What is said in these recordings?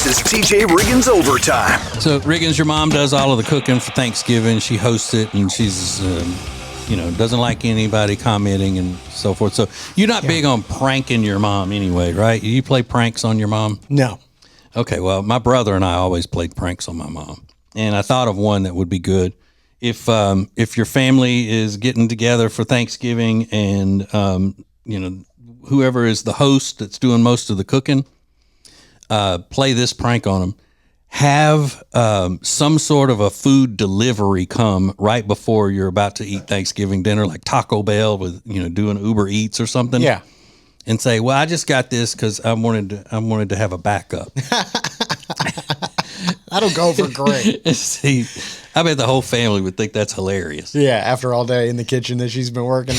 is TJ Riggins Overtime. So, Riggins, your mom does all of the cooking for Thanksgiving. She hosts it, and she's, doesn't like anybody commenting and so forth. So, you're not big on pranking your mom anyway, right? You play pranks on your mom? No. Okay, well, my brother and I always played pranks on my mom, and I thought of one that would be good. If your family is getting together for Thanksgiving and, whoever is the host that's doing most of the cooking, play this prank on them. Have some sort of a food delivery come right before you're about to eat Thanksgiving dinner, like Taco Bell with doing Uber Eats or something. Yeah, and say, "Well, I just got this because I wanted to have a backup." That'll go for great. See, I bet the whole family would think that's hilarious. Yeah, after all day in the kitchen that she's been working.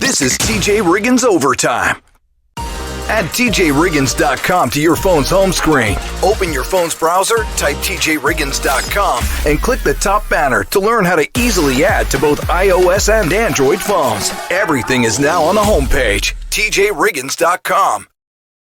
This is TJ Riggins Overtime. Add TJRiggins.com to your phone's home screen. Open your phone's browser, type TJRiggins.com, and click the top banner to learn how to easily add to both iOS and Android phones. Everything is now on the homepage, TJRiggins.com.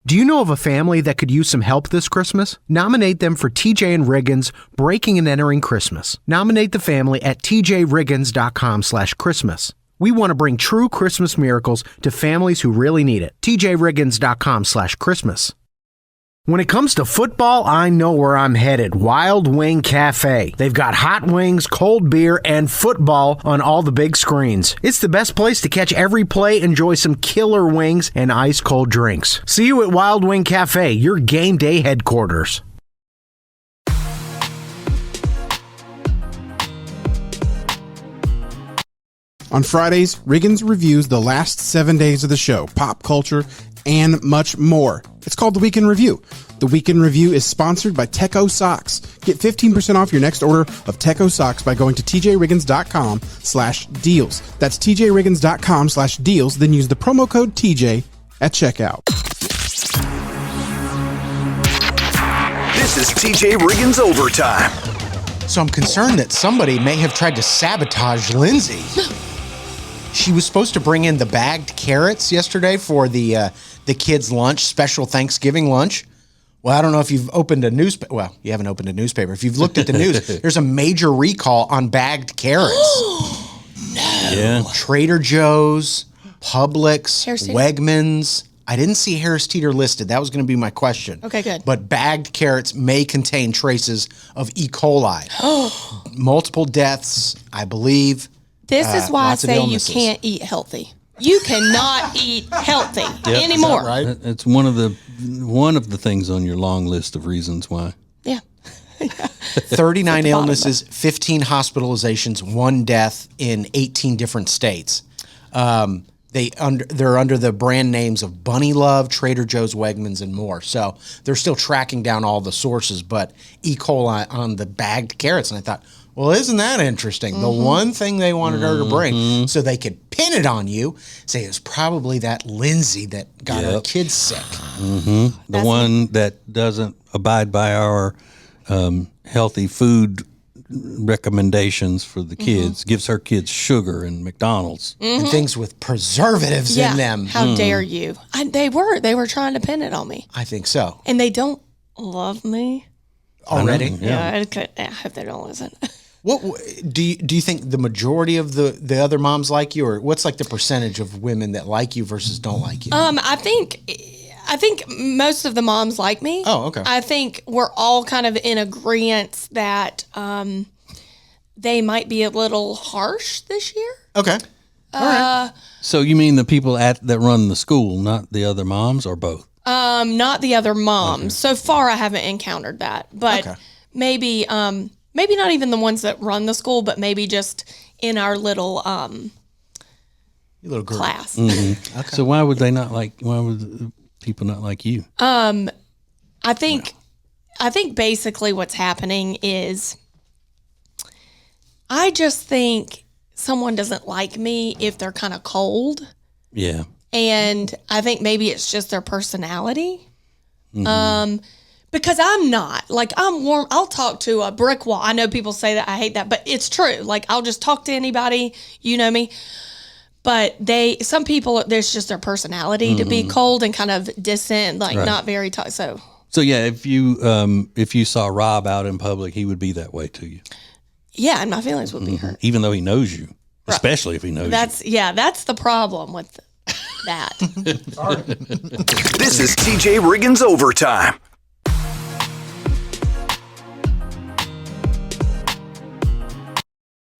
Do you know of a family that could use some help this Christmas? Nominate them for TJ and Riggins Breaking and Entering Christmas. Nominate the family at TJRiggins.com/Christmas. We want to bring true Christmas miracles to families who really need it. TJRiggins.com/Christmas. When it comes to football, I know where I'm headed. Wild Wing Cafe. They've got hot wings, cold beer, and football on all the big screens. It's the best place to catch every play, enjoy some killer wings, and ice-cold drinks. See you at Wild Wing Cafe, your game day headquarters. On Fridays, Riggins reviews the last 7 days of the show, pop culture, and much more. It's called The Week in Review. The Week in Review is sponsored by Techo Socks. Get 15% off your next order of Techo Socks by going to tjriggins.com/deals. That's tjriggins.com/deals. Then use the promo code TJ at checkout. This is TJ Riggins Overtime. So I'm concerned that somebody may have tried to sabotage Lindsay. She was supposed to bring in the bagged carrots yesterday for the kids' lunch, special Thanksgiving lunch. Well, I don't know if you've opened a newspaper. Well, you haven't opened a newspaper. If you've looked at the news, there's a major recall on bagged carrots. No. Yeah. Trader Joe's, Publix, Harris Teeter? Wegmans. I didn't see Harris Teeter listed. That was going to be my question. Okay, good. But bagged carrots may contain traces of E. coli. Multiple deaths, I believe. This is why I lots of say you illnesses. can't eat healthy. You cannot eat healthy anymore. Is that right? It's one of the things on your long list of reasons why. Yeah. 39 illnesses, 15 hospitalizations, 1 death in 18 different states. They're under the brand names of Bunny Love, Trader Joe's, Wegmans, and more. So they're still tracking down all the sources, but E. coli on the bagged carrots. And I thought, well, isn't that interesting? Mm-hmm. The one thing they wanted her to bring so they could pin it on you, say it was probably that Lindsay that got her kids sick. Mm-hmm. The one that doesn't abide by our healthy food recommendations for the kids, gives her kids sugar and McDonald's. And things with preservatives in them. How dare you? They were trying to pin it on me. I think so. And they don't love me. Already? I hope they don't listen. What do you think the majority of the other moms like you, or what's like the percentage of women that like you versus don't like you? I think most of the moms like me. Oh, okay. I think we're all kind of in agreement that they might be a little harsh this year. Okay. All right. So you mean the people that run the school, not the other moms, or both? Not the other moms. Okay. So far, I haven't encountered that, but maybe not even the ones that run the school, but maybe just in our little group class. Mm-hmm. Okay. So why would people not like you? I think basically what's happening is I just think someone doesn't like me if they're kind of cold. Yeah. And I think maybe it's just their personality. Mm-hmm. Because I'm not. Like, I'm warm. I'll talk to a brick wall. I know people say that. I hate that. But it's true. Like, I'll just talk to anybody. You know me. But there's just their personality to be cold and kind of distant, like not very so So yeah, if you saw Rob out in public, he would be that way to you. Yeah, and my feelings would be hurt. Even though he knows you, especially if he knows you. That's the problem with that. This is TJ Riggins Overtime.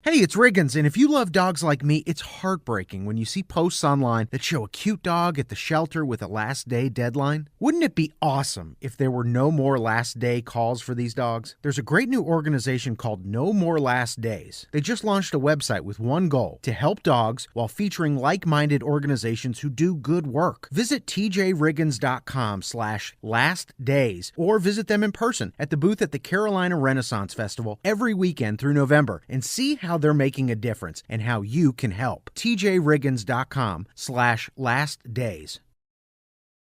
Hey, it's Riggins, and if you love dogs like me, it's heartbreaking when you see posts online that show a cute dog at the shelter with a last day deadline. Wouldn't it be awesome if there were no more last day calls for these dogs? There's a great new organization called No More Last Days. They just launched a website with one goal: to help dogs while featuring like-minded organizations who do good work. Visit tjriggins.com/lastdays or visit them in person at the booth at the Carolina Renaissance Festival every weekend through November and see how they're making a difference and how you can help. tjriggins.com/lastdays.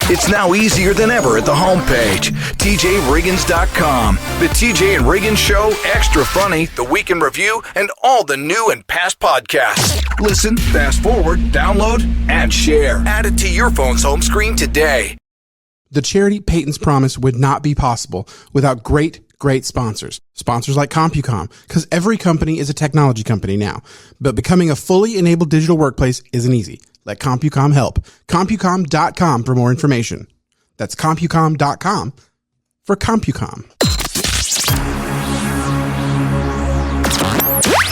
It's now easier than ever at the homepage, tjriggins.com. The TJ and Riggins Show, Extra Funny, The Week in Review, and all the new and past podcasts. Listen, fast forward, download, and share. Add it to your phone's home screen today. The charity Peyton's Promise would not be possible without great sponsors. Sponsors like CompuCom, because every company is a technology company now. But becoming a fully enabled digital workplace isn't easy. Let CompuCom help. CompuCom.com for more information. That's CompuCom.com for CompuCom.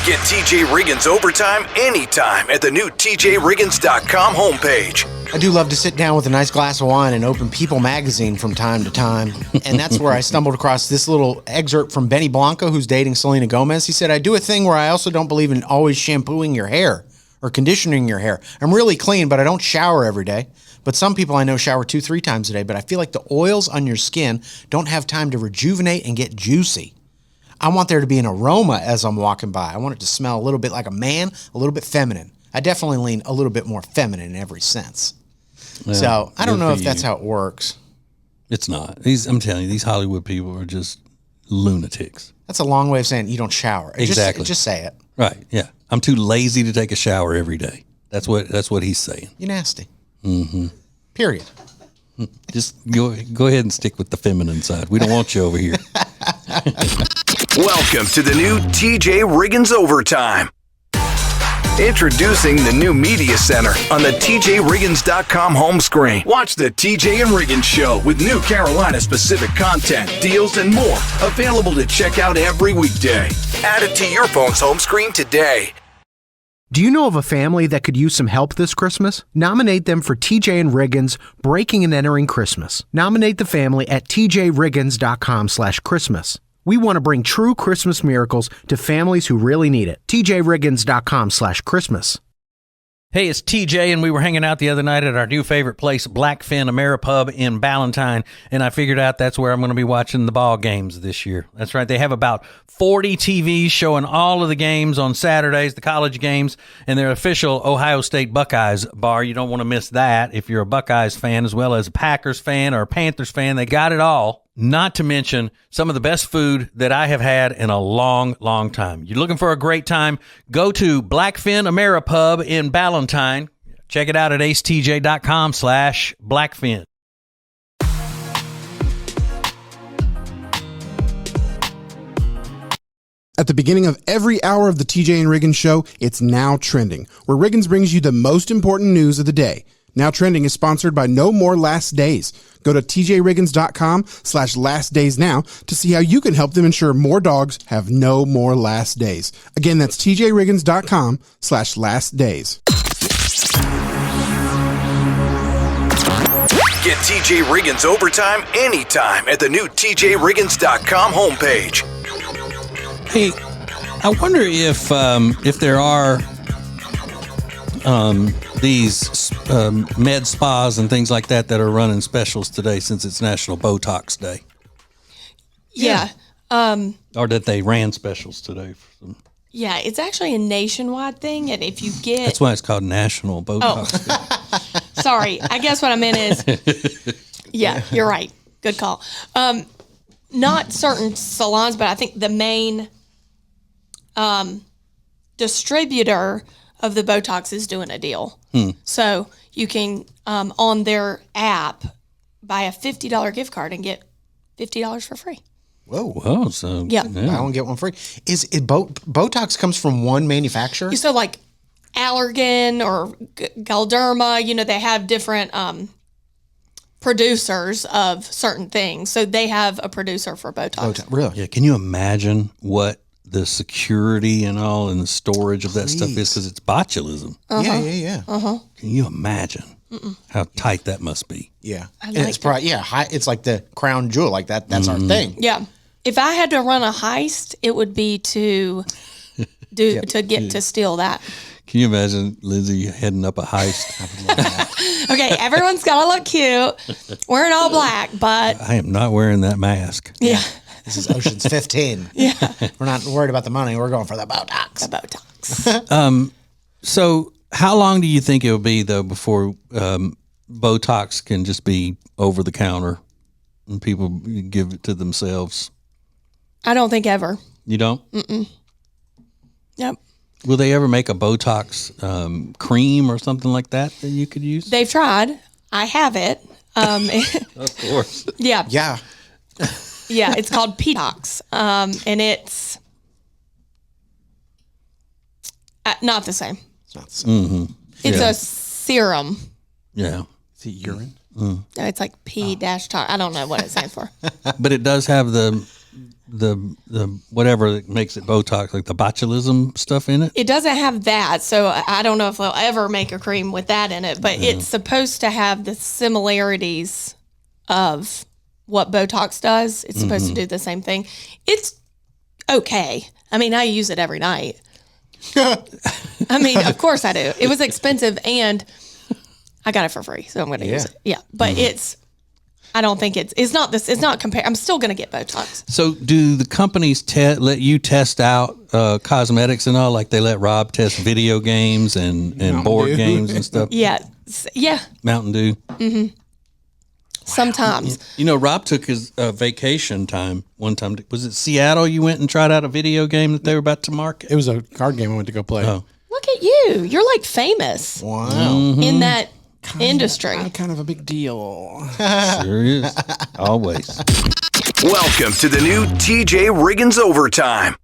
Get TJ Riggins Overtime anytime at the new tjriggins.com homepage. I do love to sit down with a nice glass of wine and open People magazine from time to time. And that's where I stumbled across this little excerpt from Benny Blanco, who's dating Selena Gomez. He said, "I do a thing where I also don't believe in always shampooing your hair or conditioning your hair. I'm really clean, but I don't shower every day. But some people I know shower 2-3 times a day, but I feel like the oils on your skin don't have time to rejuvenate and get juicy. I want there to be an aroma as I'm walking by. I want it to smell a little bit like a man, a little bit feminine. I definitely lean a little bit more feminine in every sense." Yeah, so I don't know if that's how it works. It's not. I'm telling you, these Hollywood people are just lunatics. That's a long way of saying you don't shower. Exactly. Just say it. Right. Yeah. I'm too lazy to take a shower every day. That's what he's saying. You're nasty. Mm-hmm. Period. Just go ahead and stick with the feminine side. We don't want you over here. Welcome to the new TJ Riggins Overtime. Introducing the new Media Center on the tjriggins.com home screen. Watch the TJ and Riggins Show with new Carolina-specific content, deals, and more. Available to check out every weekday. Add it to your phone's home screen today. Do you know of a family that could use some help this Christmas? Nominate them for TJ and Riggins Breaking and Entering Christmas. Nominate the family at tjriggins.com/Christmas. We want to bring true Christmas miracles to families who really need it. tjriggins.com/Christmas. Hey, it's TJ, and we were hanging out the other night at our new favorite place, Blackfin Ameripub in Ballantyne, and I figured out that's where I'm going to be watching the ball games this year. That's right. They have about 40 TVs showing all of the games on Saturdays, the college games, and their official Ohio State Buckeyes bar. You don't want to miss that if you're a Buckeyes fan as well as a Packers fan or a Panthers fan. They got it all. Not to mention some of the best food that I have had in a long, long time. You're looking for a great time? Go to Blackfin Ameripub in Ballantyne. Check it out at acetj.com/Blackfin. At the beginning of every hour of the TJ and Riggins Show, it's Now Trending, where Riggins brings you the most important news of the day. Now Trending is sponsored by No More Last Days. Go to tjriggins.com/lastdays now to see how you can help them ensure more dogs have no more last days. Again, that's tjriggins.com/lastdays. Get TJ Riggins Overtime anytime at the new tjriggins.com homepage. Hey, I wonder if there are these med spas and things like that are running specials today since it's National Botox Day. Yeah. Or that they ran specials today. Yeah, it's actually a nationwide thing, and if you get... That's why it's called National Botox Day. Sorry, I guess what I meant is... Yeah, you're right. Good call. Not certain salons, but I think the main distributor of the Botox is doing a deal. So you can, on their app, buy a $50 gift card and get $50 for free. Whoa. So Yeah. Buy one, get one free. Is it Botox comes from one manufacturer? So like Allergan or Galderma, they have different producers of certain things. So they have a producer for Botox. Really? Yeah, can you imagine what the security and all and the storage of that stuff is? Because it's botulism. Yeah. Can you imagine how tight that must be? Yeah. And like it's probably high, it's like the crown jewel, like that. That's our thing. Yeah. If I had to run a heist, it would be to steal that. Can you imagine Lindsay heading up a heist? Okay, everyone's got to look cute, wearing all black, but I am not wearing that mask. yeah, This is Ocean's 15. yeah, We're not worried about the money. We're going for the Botox. the Botox. So how long do you think it will be, though, before Botox can just be over the counter and people give it to themselves? I don't think ever. You don't? Yep. Will they ever make a Botox cream or something like that you could use? They've tried. I have it. Of course. Yeah. Yeah. Yeah. It's called Petox. And it's not the same. It's not the same. It's a serum. Yeah. Is it urine? No, it's like P-tox. I don't know what it stands for. But it does have the whatever that makes it Botox, like the botulism stuff in it. It doesn't have that, so I don't know if they'll ever make a cream with that in it, but it's supposed to have the similarities of what Botox does. It's supposed to do the same thing. It's okay. I mean, I use it every night. I mean, of course I do. It was expensive, and I got it for free, so I'm going to use it. Yeah, but I don't think it's not this. It's not compare. I'm still going to get Botox. So, do the companies let you test out cosmetics and all, like they let Rob test video games and board Dew. games and stuff? Yeah, yeah. Mountain Dew. Sometimes. Rob took his vacation time one time. Was it Seattle? You went and tried out a video game that they were about to market? It was a card game I went to go play. Oh. Look at you. You're like famous Wow. in that industry. I'm kind of a big deal. Sure is. Always. Welcome to the new TJ Riggins Overtime.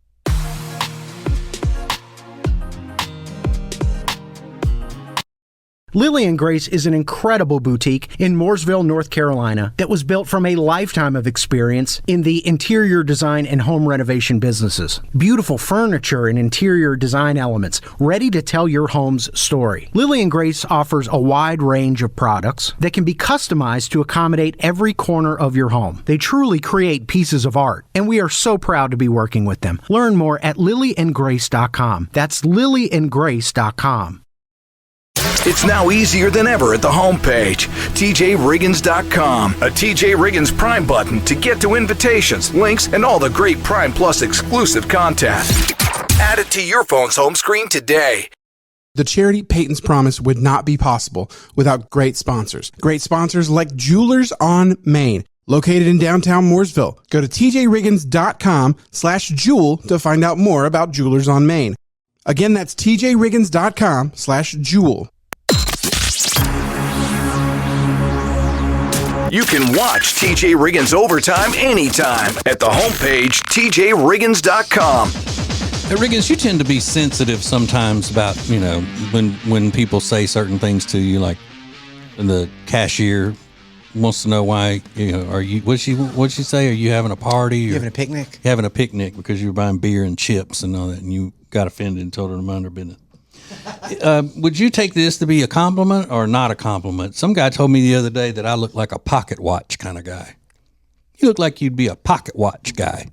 Lily and Grace is an incredible boutique in Mooresville, North Carolina that was built from a lifetime of experience in the interior design and home renovation businesses. Beautiful furniture and interior design elements ready to tell your home's story. Lily and Grace offers a wide range of products that can be customized to accommodate every corner of your home. They truly create pieces of art, and we are so proud to be working with them. Learn more at lilyandgrace.com. That's lilyandgrace.com. It's now easier than ever at the homepage, TJRiggins.com. A TJ Riggins Prime button to get to invitations, links, and all the great Prime Plus exclusive content. Add it to your phone's home screen today. The charity Peyton's Promise would not be possible without great sponsors. Great sponsors like Jewelers on Main, located in downtown Mooresville. Go to tjriggins.com/jewel to find out more about Jewelers on Main. Again, that's tjriggins.com/jewel. You can watch TJ Riggins Overtime anytime at the homepage, tjriggins.com. Hey, Riggins, you tend to be sensitive sometimes about, when people say certain things to you, like the cashier wants to know why, are you, what'd she say? Are you having a party? You having a picnic? Having a picnic because you were buying beer and chips and all that, and you got offended and told her to mind her business. Would you take this to be a compliment or not a compliment? Some guy told me the other day that I look like a pocket watch kind of guy. You look like you'd be a pocket watch guy.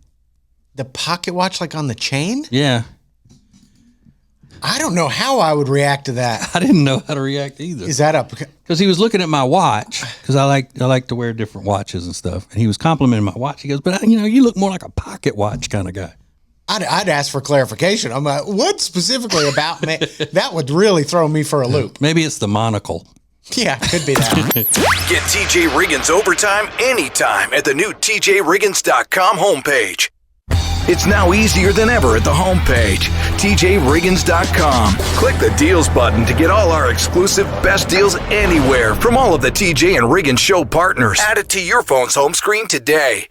The pocket watch, like on the chain? Yeah. I don't know how I would react to that. I didn't know how to react either. Is that Because he was looking at my watch, because I like to wear different watches and stuff, and he was complimenting my watch. He goes, but you look more like a pocket watch kind of guy. I'd ask for clarification. I'm like, what specifically about me? That would really throw me for a loop. Maybe it's the monocle. Yeah, could be that. Get TJ Riggins Overtime anytime at the new tjriggins.com homepage. It's now easier than ever at the homepage, tjriggins.com. Click the deals button to get all our exclusive best deals anywhere from all of the TJ and Riggins show partners. Add it to your phone's home screen today.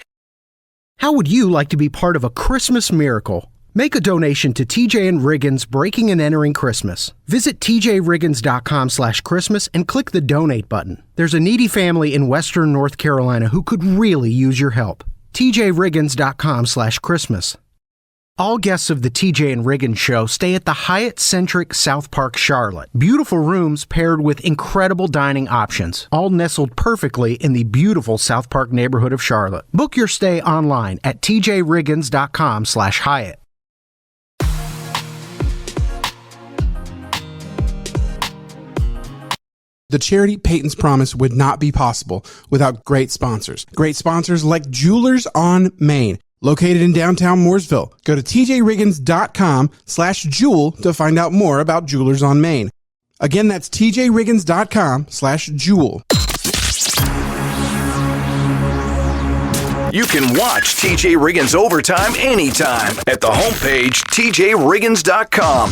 How would you like to be part of a Christmas miracle? Make a donation to TJ and Riggins Breaking and Entering Christmas. Visit tjriggins.com/Christmas and click the donate button. There's a needy family in Western North Carolina who could really use your help. tjriggins.com/Christmas. All guests of the TJ and Riggins show stay at the Hyatt-centric South Park Charlotte. Beautiful rooms paired with incredible dining options, all nestled perfectly in the beautiful South Park neighborhood of Charlotte. Book your stay online at tjriggins.com/Hyatt. The charity Peyton's Promise would not be possible without great sponsors. Great sponsors like Jewelers on Main, located in downtown Mooresville. Go to tjriggins.com/jewel to find out more about Jewelers on Main. Again, that's tjriggins.com/jewel. You can watch TJ Riggins Overtime anytime at the homepage, tjriggins.com.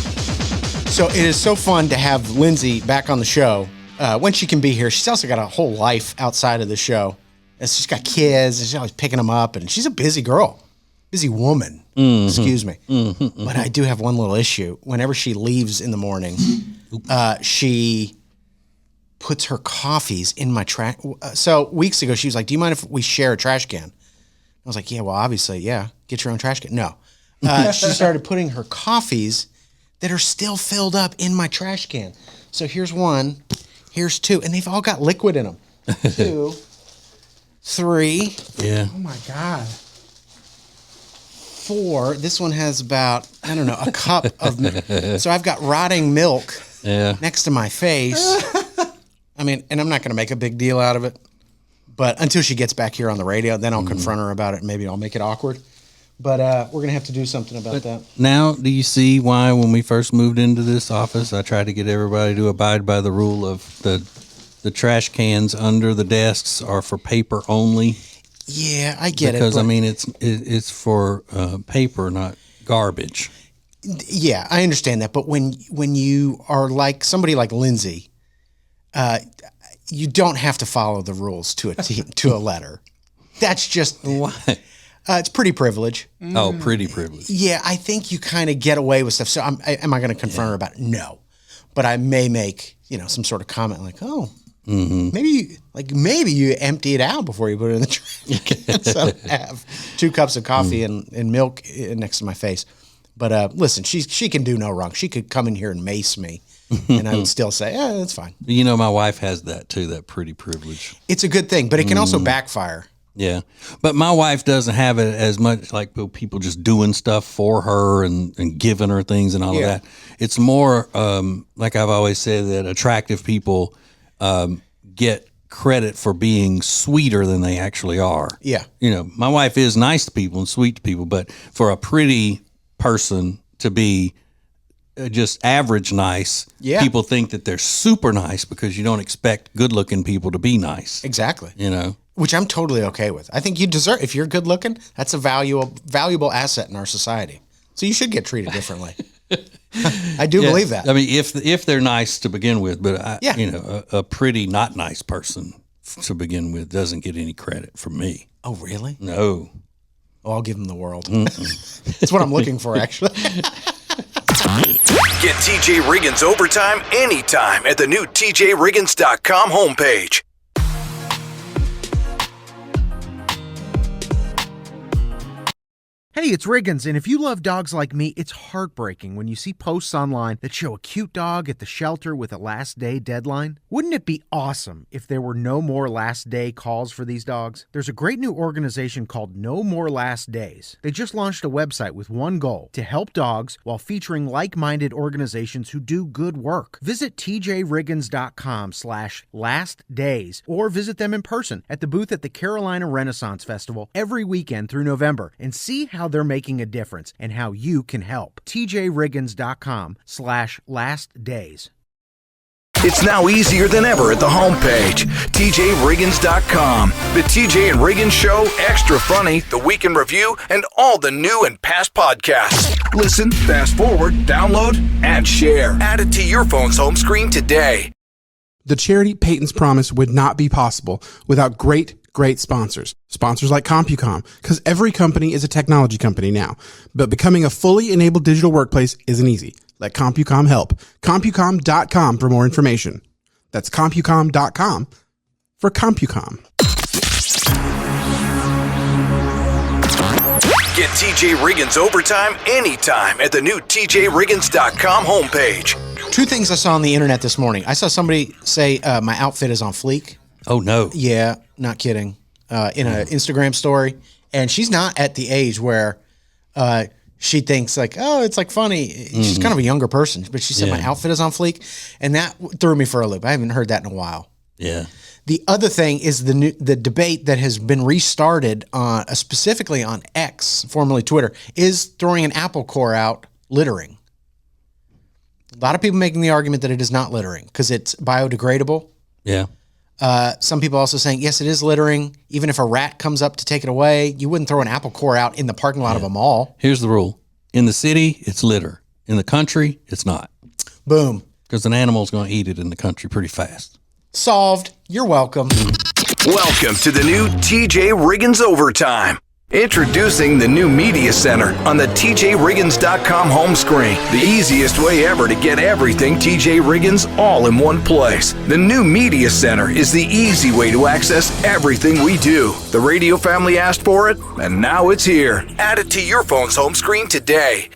So it is so fun to have Lindsay back on the show. When she can be here, she's also got a whole life outside of the show. And she's got kids, and she's always picking them up, and she's a busy girl, busy woman. Excuse me. But I do have one little issue. Whenever she leaves in the morning, she puts her coffees in my trash. So weeks ago, she was like, "Do you mind if we share a trash can?" I was like, "Yeah, well, obviously, yeah. Get your own trash can." No. She started putting her coffees that are still filled up in my trash can. So here's one. Here's two, and they've all got liquid in them. 2, 3. Yeah. Oh my God. 4. This one has about, I don't know, a cup of milk. So I've got rotting milk next to my face. I mean, and I'm not going to make a big deal out of it, but until she gets back here on the radio, then I'll confront her about it, and maybe I'll make it awkward. But we're going to have to do something about that. Now, do you see why when we first moved into this office, I tried to get everybody to abide by the rule of the trash cans under the desks are for paper only? Yeah, I get because, it. I mean, it's for paper, not garbage. Yeah, I understand that. But when you are like somebody like Lindsay, you don't have to follow the rules to a letter. That's just why. It's pretty privilege. Oh, pretty privilege. Yeah, I think you kind of get away with stuff. So am I going to confront her about it? No. But I may make, some sort of comment like, oh, maybe you empty it out before you put it in the trash. So I have 2 cups of coffee and milk next to my face. But listen, she can do no wrong. She could come in here and mace me, and I would still say, that's fine. My wife has that too, that pretty privilege. It's a good thing, but it can also backfire. Yeah. But my wife doesn't have it as much like people just doing stuff for her and giving her things and all of that. It's more, like I've always said, that attractive people get credit for being sweeter than they actually are. Yeah. My wife is nice to people and sweet to people, but for a pretty person to be just average nice, people think that they're super nice because you don't expect good-looking people to be nice. Exactly. Which I'm totally okay with. I think you deserve, if you're good looking, that's a valuable asset in our society. So you should get treated differently. I do believe that. I mean, if they're nice to begin with, but a pretty not nice person to begin with doesn't get any credit from me. Oh, really? No. Oh, I'll give them the world. That's what I'm looking for, actually. Get TJ Riggins Overtime anytime at the new tjriggins.com homepage. Hey, it's Riggins, and if you love dogs like me, it's heartbreaking when you see posts online that show a cute dog at the shelter with a last day deadline. Wouldn't it be awesome if there were no more last day calls for these dogs? There's a great new organization called No More Last Days. They just launched a website with one goal: to help dogs while featuring like-minded organizations who do good work. Visit tjriggins.com/lastdays or visit them in person at the booth at the Carolina Renaissance Festival every weekend through November and see how they're making a difference and how you can help. tjriggins.com/lastdays. It's now easier than ever at the homepage, tjriggins.com. The TJ and Riggins Show, Extra Funny, The Week in Review, and all the new and past podcasts. Listen, fast forward, download, and share. Add it to your phone's home screen today. The charity Peyton's Promise would not be possible without great great sponsors. Sponsors like CompuCom, because every company is a technology company now. But becoming a fully enabled digital workplace isn't easy. Let CompuCom help. CompuCom.com for more information. That's CompuCom.com for CompuCom. Get TJ Riggins Overtime anytime at the new TJRiggins.com homepage. Two things I saw on the internet this morning. I saw somebody say my outfit is on fleek. Oh, no. Yeah, not kidding. In an Instagram story. And she's not at the age where she thinks like, oh, it's like funny. She's kind of a younger person, but she said my outfit is on fleek. And that threw me for a loop. I haven't heard that in a while. Yeah. The other thing is the debate that has been restarted specifically on X, formerly Twitter, is throwing an apple core out littering. A lot of people making the argument that it is not littering because it's biodegradable. Yeah. Some people also saying, yes, it is littering. Even if a rat comes up to take it away, you wouldn't throw an apple core out in the parking lot of a mall. Here's the rule. In the city, it's litter. In the country, it's not. Boom. Because an animal's going to eat it in the country pretty fast. Solved. You're welcome. Welcome to the new TJ Riggins Overtime. Introducing the new Media Center on the TJRiggins.com home screen. The easiest way ever to get everything TJ Riggins all in one place. The new Media Center is the easy way to access everything we do. The radio family asked for it, and now it's here. Add it to your phone's home screen today.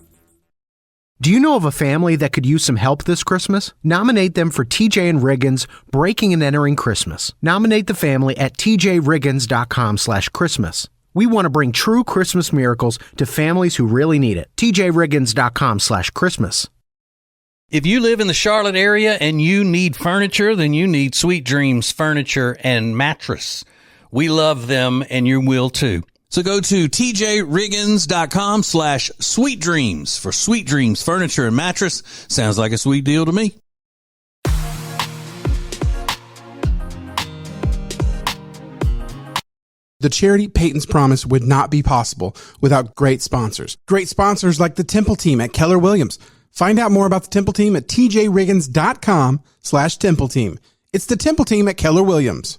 Do you know of a family that could use some help this Christmas? Nominate them for TJ and Riggins Breaking and Entering Christmas. Nominate the family at tjriggins.com/Christmas. We want to bring true Christmas miracles to families who really need it. tjriggins.com/Christmas. If you live in the Charlotte area and you need furniture, then you need Sweet Dreams Furniture and Mattress. We love them, and you will too. So go to tjriggins.com/sweetdreams for Sweet Dreams Furniture and Mattress. Sounds like a sweet deal to me. The charity Peyton's Promise would not be possible without great sponsors. Great sponsors like the Temple Team at Keller Williams. Find out more about the Temple Team at tjriggins.com/Temple Team. It's the Temple Team at Keller Williams.